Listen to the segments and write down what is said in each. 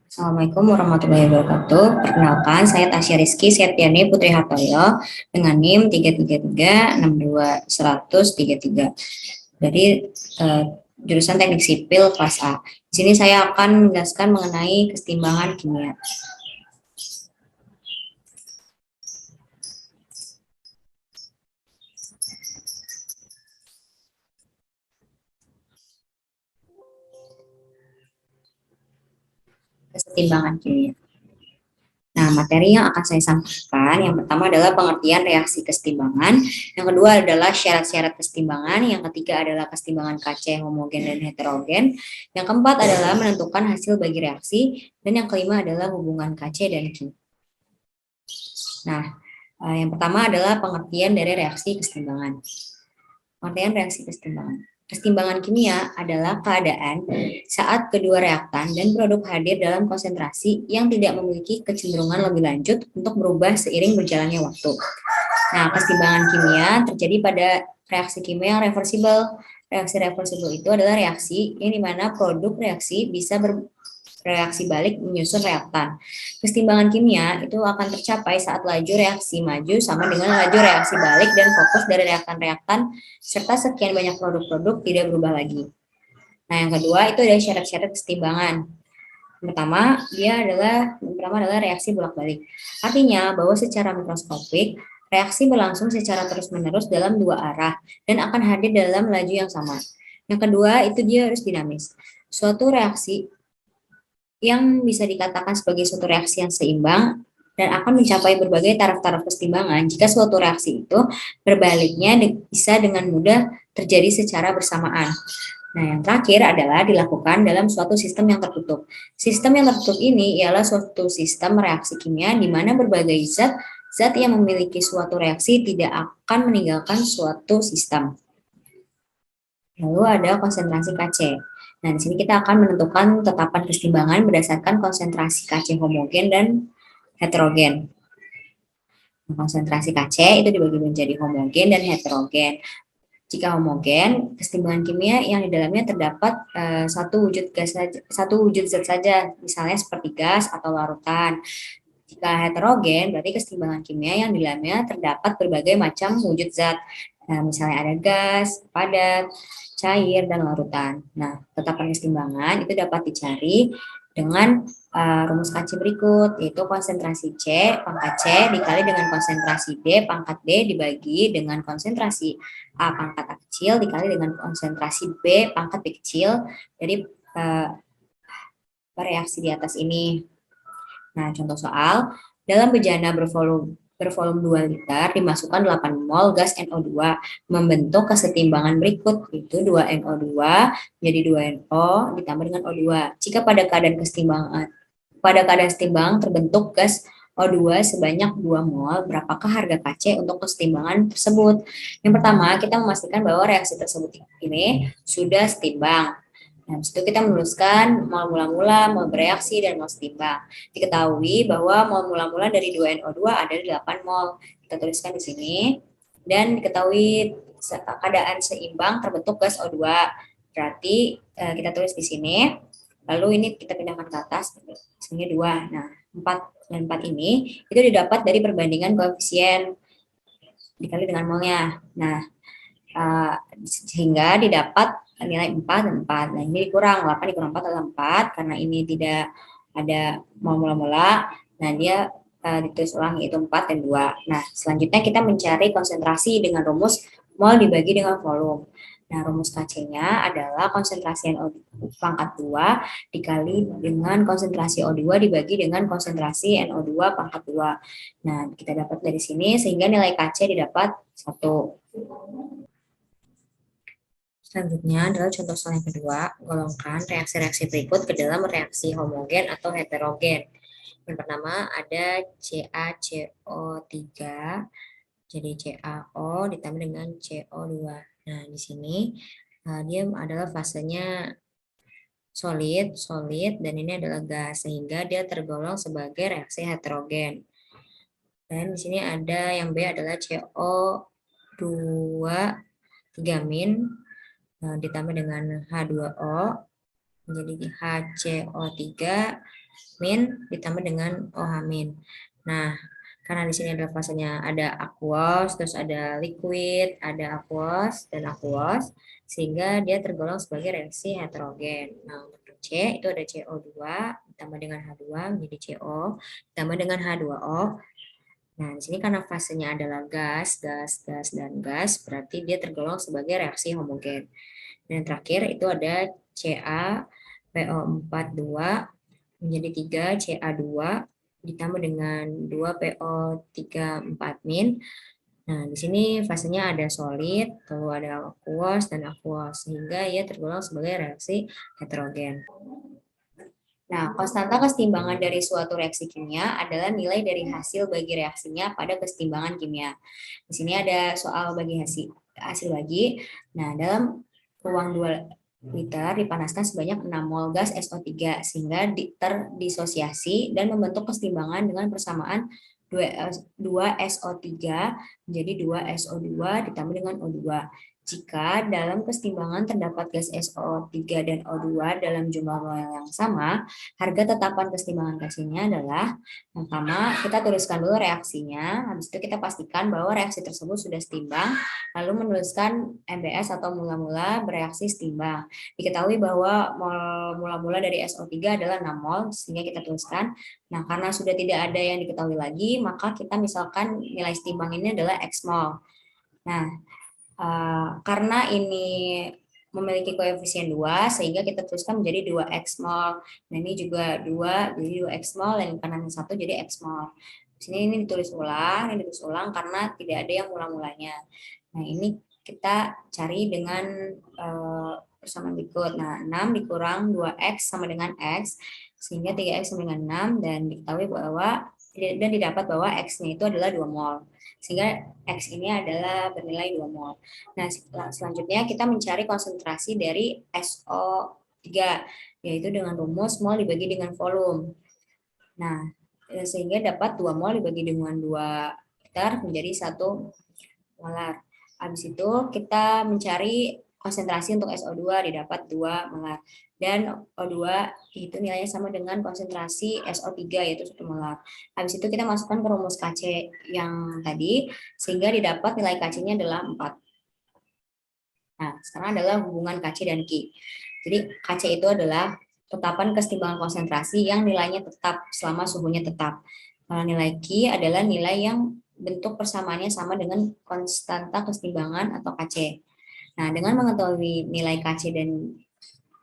Assalamualaikum warahmatullahi wabarakatuh. Perkenalkan, saya Tasya Rizky Septiani Putri Hartoyo dengan NIM 333621033 dari jurusan Teknik Sipil kelas A. Di sini saya akan menjelaskan mengenai kesetimbangan kimia. Kesetimbangan kimia. Nah, materi yang akan saya sampaikan, yang pertama adalah pengertian reaksi kesetimbangan, yang kedua adalah syarat-syarat kesetimbangan, yang ketiga adalah kesetimbangan KC homogen dan heterogen, yang keempat adalah menentukan hasil bagi reaksi, dan yang kelima adalah hubungan KC dan Q. Nah, yang pertama adalah pengertian dari reaksi kesetimbangan. Pengertian reaksi kesetimbangan. Kesetimbangan kimia adalah keadaan saat kedua reaktan dan produk hadir dalam konsentrasi yang tidak memiliki kecenderungan lebih lanjut untuk berubah seiring berjalannya waktu. Nah, kesetimbangan kimia terjadi pada reaksi kimia yang reversibel. Reaksi reversibel itu adalah reaksi yang dimana produk reaksi bisa bereaksi balik menyusun reaktan. Kesetimbangan kimia itu akan tercapai saat laju reaksi maju sama dengan laju reaksi balik dan fokus dari reaktan-reaktan serta sekian banyak produk-produk tidak berubah lagi. Nah, yang kedua itu ada syarat-syarat kesetimbangan. Yang pertama adalah reaksi bolak-balik. Artinya bahwa secara mikroskopik reaksi berlangsung secara terus-menerus dalam dua arah dan akan hadir dalam laju yang sama. Yang kedua itu dia harus dinamis. Suatu reaksi yang bisa dikatakan sebagai suatu reaksi yang seimbang dan akan mencapai berbagai taraf-taraf kesetimbangan jika suatu reaksi itu berbaliknya bisa dengan mudah terjadi secara bersamaan. Nah, yang terakhir adalah dilakukan dalam suatu sistem yang tertutup. Sistem yang tertutup ini ialah suatu sistem reaksi kimia di mana berbagai zat yang memiliki suatu reaksi tidak akan meninggalkan suatu sistem. Lalu ada konsentrasi Kc. Nah, di sini kita akan menentukan tetapan kesetimbangan berdasarkan konsentrasi Kc homogen dan heterogen. Konsentrasi Kc itu dibagi menjadi homogen dan heterogen. Jika homogen, kesetimbangan kimia yang di dalamnya terdapat satu wujud zat saja, misalnya seperti gas atau larutan. Jika heterogen, berarti kesetimbangan kimia yang di dalamnya terdapat berbagai macam wujud zat. Misalnya ada gas, padat, cair, dan larutan. Nah, tetapan kesetimbangan itu dapat dicari dengan rumus KC berikut, yaitu konsentrasi C pangkat C dikali dengan konsentrasi D pangkat D dibagi dengan konsentrasi A pangkat A kecil dikali dengan konsentrasi B pangkat B kecil dari reaksi di atas ini. Nah, contoh soal, dalam bejana bervolume 2 liter dimasukkan 8 mol gas NO2 membentuk kesetimbangan berikut, yaitu 2NO2 menjadi 2NO ditambah dengan O2. Jika pada keadaan setimbang terbentuk gas O2 sebanyak 2 mol, berapakah harga Kc untuk kesetimbangan tersebut? Yang pertama, kita memastikan bahwa reaksi tersebut ini sudah setimbang. Nah, habis itu kita menuliskan mol mula-mula, mol bereaksi, dan mol setimbang. Diketahui bahwa mol mula-mula dari 2NO2 ada 8 mol. Kita tuliskan di sini. Dan diketahui keadaan seimbang terbentuk gas O2. Berarti kita tulis di sini. Lalu ini kita pindahkan ke atas. Sini 2. Nah, 4 dan 4 ini itu didapat dari perbandingan koefisien dikali dengan molnya. Nah, sehingga didapat nilai 4 dan 4. Nah, ini dikurang 8 dikurang 4 adalah 4 karena ini tidak ada mol mula-mula. Nah, dia ditulis ulang yaitu 4 dan 2. Nah, selanjutnya kita mencari konsentrasi dengan rumus mol dibagi dengan volume. Nah, rumus KC-nya adalah konsentrasi NO pangkat 2 dikali dengan konsentrasi O2 dibagi dengan konsentrasi NO2 pangkat 2. Nah, kita dapat dari sini sehingga nilai KC didapat 1. Selanjutnya adalah contoh soal yang kedua, golongkan reaksi-reaksi berikut ke dalam reaksi homogen atau heterogen. Yang pertama ada CaCO3, jadi CaO ditambah dengan CO2. Nah, di sini dia adalah fasenya solid, dan ini adalah gas, sehingga dia tergolong sebagai reaksi heterogen. Dan di sini ada yang B adalah CO2 3- ditambah dengan H2O menjadi HCO3 min ditambah dengan OH min. Nah, karena di sini adalah fasenya ada aqueous, terus ada liquid, ada aqueous dan aqueous, sehingga dia tergolong sebagai reaksi heterogen. Nah, untuk C itu ada CO2 ditambah dengan H2 menjadi CO, ditambah dengan H2O. Nah, di sini karena fasenya adalah gas, gas, gas, dan gas, berarti dia tergolong sebagai reaksi homogen. Dan terakhir itu ada CaPO42 menjadi 3 Ca2 ditambah dengan 2 PO34 min. Nah, di sini fasenya ada solid, lalu ada aqueous dan aqueous, sehingga ia tergolong sebagai reaksi heterogen. Nah, konstanta kesetimbangan dari suatu reaksi kimia adalah nilai dari hasil bagi reaksinya pada kesetimbangan kimia. Di sini ada soal bagi hasil bagi. Nah, dalam ruang 2 liter dipanaskan sebanyak 6 mol gas SO3 sehingga terdisosiasi dan membentuk kesetimbangan dengan persamaan 2 SO3 menjadi 2 SO2 ditambah dengan O2. Jika dalam kesetimbangan terdapat gas SO3 dan O2 dalam jumlah mol yang sama, harga tetapan kesetimbangan gasnya adalah yang pertama kita tuliskan dulu reaksinya, habis itu kita pastikan bahwa reaksi tersebut sudah setimbang, lalu menuliskan MBS atau mula-mula bereaksi setimbang. Diketahui bahwa mol mula-mula dari SO3 adalah 6 mol, sehingga kita tuliskan. Nah, karena sudah tidak ada yang diketahui lagi, maka kita misalkan nilai setimbang ini adalah X mol. Nah, karena ini memiliki koefisien 2 sehingga kita tuliskan menjadi 2x mol. Nah, ini juga 2 jadi 2x mol dan kanan 1 jadi x mol. Di sini ini ditulis ulang karena tidak ada yang mula-mulanya. Nah, ini kita cari dengan persamaan berikut. Nah, 6 dikurang 2x sama dengan x sehingga 3x sama dengan 6 dan diketahui bahwa dan didapat bahwa x-nya itu adalah 2 mol. Sehingga X ini adalah bernilai 2 mol. Nah, selanjutnya kita mencari konsentrasi dari SO3, yaitu dengan rumus mol dibagi dengan volume. Nah, sehingga dapat 2 mol dibagi dengan 2 liter menjadi 1 molar. Habis itu kita mencari konsentrasi untuk SO2 didapat 2 molar. Dan O2 itu nilainya sama dengan konsentrasi SO3 yaitu 1 molar. Habis itu kita masukkan ke rumus Kc yang tadi sehingga didapat nilai Kc-nya adalah 4. Nah, sekarang adalah hubungan Kc dan Ki. Jadi Kc itu adalah tetapan kesetimbangan konsentrasi yang nilainya tetap selama suhunya tetap. Kalau nilai Ki adalah nilai yang bentuk persamaannya sama dengan konstanta kesetimbangan atau Kc. Nah, dengan mengetahui nilai Kc dan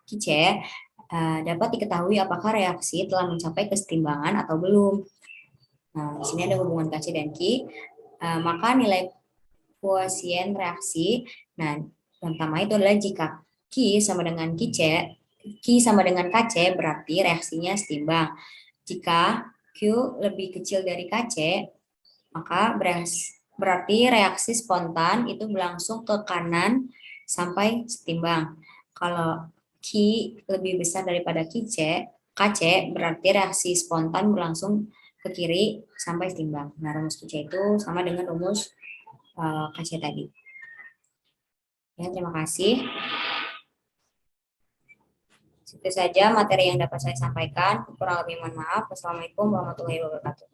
Kc, dapat diketahui apakah reaksi telah mencapai kesetimbangan atau belum. Nah, di sini ada hubungan Kc dan Ki. Maka nilai koefisien reaksi, nah, yang pertama itu adalah jika Ki sama dengan Ki sama dengan Kc berarti reaksinya setimbang. Jika Q lebih kecil dari Kc, maka berarti reaksi spontan itu berlangsung ke kanan sampai setimbang. Kalau Q lebih besar daripada Kc berarti reaksi spontan berlangsung ke kiri sampai setimbang. Nah, rumus Kc itu sama dengan rumus Kc tadi. Ya, terima kasih. Itu saja materi yang dapat saya sampaikan. Kurang lebih mohon maaf. Wassalamualaikum warahmatullahi wabarakatuh.